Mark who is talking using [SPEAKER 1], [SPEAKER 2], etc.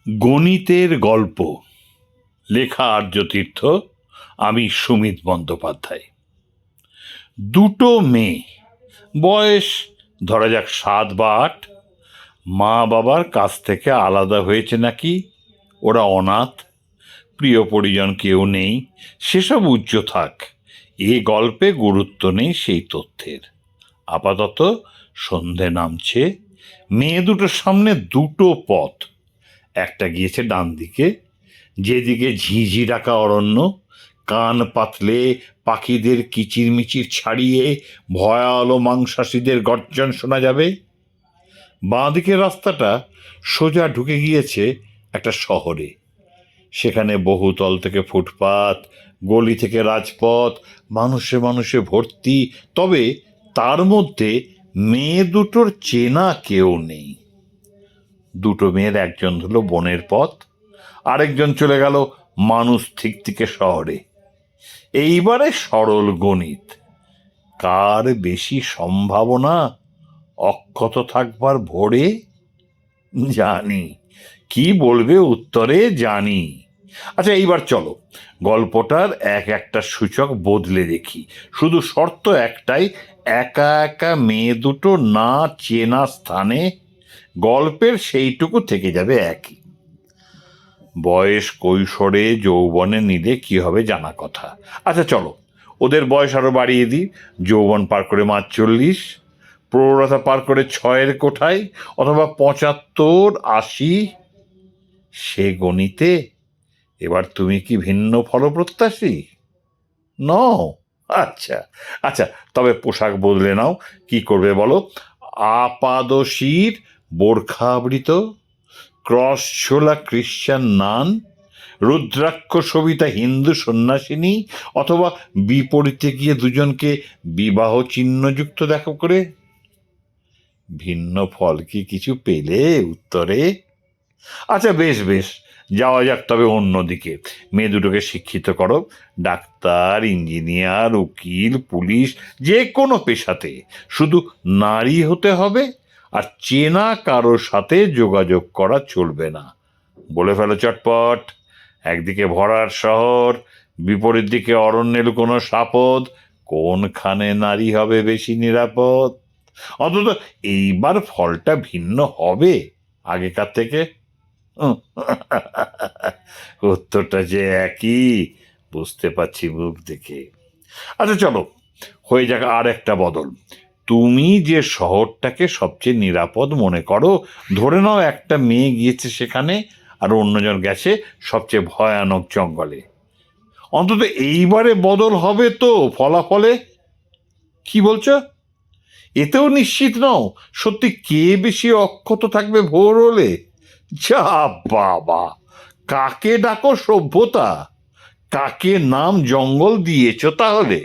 [SPEAKER 1] গণিতের গল্প, লেখা আর্যতীর্থ, আমি সুমিত বন্দ্যোপাধ্যায়। দুটো মেয়ে, বয়স ধরা যাক 7 বা 8, মা বাবার কাছ থেকে আলাদা হয়েছে নাকি, ওরা অনাথ, প্রিয় পরিজন কেউ নেই, সেসব উচ্চ থাক, এ গল্পে গুরুত্ব নেই সেই তথ্যের। আপাতত সন্ধে নামছে, মেয়ে দুটোর সামনে দুটো পথ, একটা গিয়েছে ডান দিকে, যেদিকে ঝিঝি ডাকা অরণ্য, কান পাতলে পাখিদের কিচিরমিচির ছাড়িয়ে ভয়ালো মাংসাশীদের গর্জন শোনা যাবে। বাঁ দিকের রাস্তাটা সোজা ঢুকে গিয়েছে একটা শহরে, সেখানে বহুতল থেকে ফুটপাত, গলি থেকে রাজপথ, মানুষে মানুষে ভর্তি, তবে তার মধ্যে মেয়ে দুটোর চেনা কেউ নেই। দুটো মেয়ের একজন হলো বনের পথ, আরেকজন চলে গেল মানুষ থেকে শহরে। এইবারে সরল গণিত, কার বেশি সম্ভাবনা অক্ষত থাকবার ভোরে? জানি কি বলবে উত্তরে, জানি। আচ্ছা, এইবার চলো গল্পটার একটা সূচক বদলে দেখি। শুধু শর্ত একটাই, একা একা মেয়ে দুটো না চেনা স্থানে, গল্পের সেইটুকু থেকে যাবে একই। বয়স কৈশোরে যৌবনে নিলে কি হবে জানা কথা। আচ্ছা চলো, ওদের বয়স আরো বাড়িয়ে দিই, যৌবন পার করে 40, প্রৌঢ়তা পার করে 6-এর কোঠায়, অথবা 75-80। সে গণিতে এবার তুমি কি ভিন্ন ফলপ্রত্যাশী নও? আচ্ছা আচ্ছা, তবে পোশাক বদলে নাও। কি করবে বলো? আপাদশীর বোরখাবৃত, ক্রস ছোলা ক্রিশ্চান নান, রুদ্রাক্ষ সবিতা হিন্দু সন্ন্যাসিনী, অথবা বিপরীতে গিয়ে দুজনকে বিবাহ চিহ্নযুক্ত দেখা করে। ভিন্ন ফল কি কিছু পেলে উত্তরে? আচ্ছা বেশ বেশ, যাওয়া যাক তবে অন্যদিকে। মেয়ে দুটোকে শিক্ষিত করো, ডাক্তার, ইঞ্জিনিয়ার, উকিল, পুলিশ, যে কোনো পেশাতে, শুধু নারী হতে হবে, আর চেনা কারোর সাথে যোগাযোগ করা চলবে না। বলে ফেলো চটপট। একদিকে ভরার শহর, বিপরীত দিকে অরণ্যে লুকোনো সাপদ, কোনখানে নারী হবে বেশি নিরাপদ? অন্তত এইবার ফলটা ভিন্ন হবে আগেকার থেকে। উত্তরটা যে একই, বুঝতে পারছি মুখ দেখে। আচ্ছা চলো, হয়ে যাক আর একটা বদল। তুমি যে শহরটাকে সবচেয়ে নিরাপদ মনে করো, ধরে নাও একটা মেয়ে গিয়েছে সেখানে, আর অন্যজন গেছে সবচেয়ে ভয়ানক জঙ্গলে। অন্তত এইবারে বদল হবে তো ফলাফলে? কি বলছো? এতেও নিশ্চিত নও সত্যি কে বেশি অক্ষত থাকবে ভোর হলে? যা বাবা, কাকে ডাকো সভ্যতা, কাকে নাম জঙ্গল দিয়েছ তাহলে?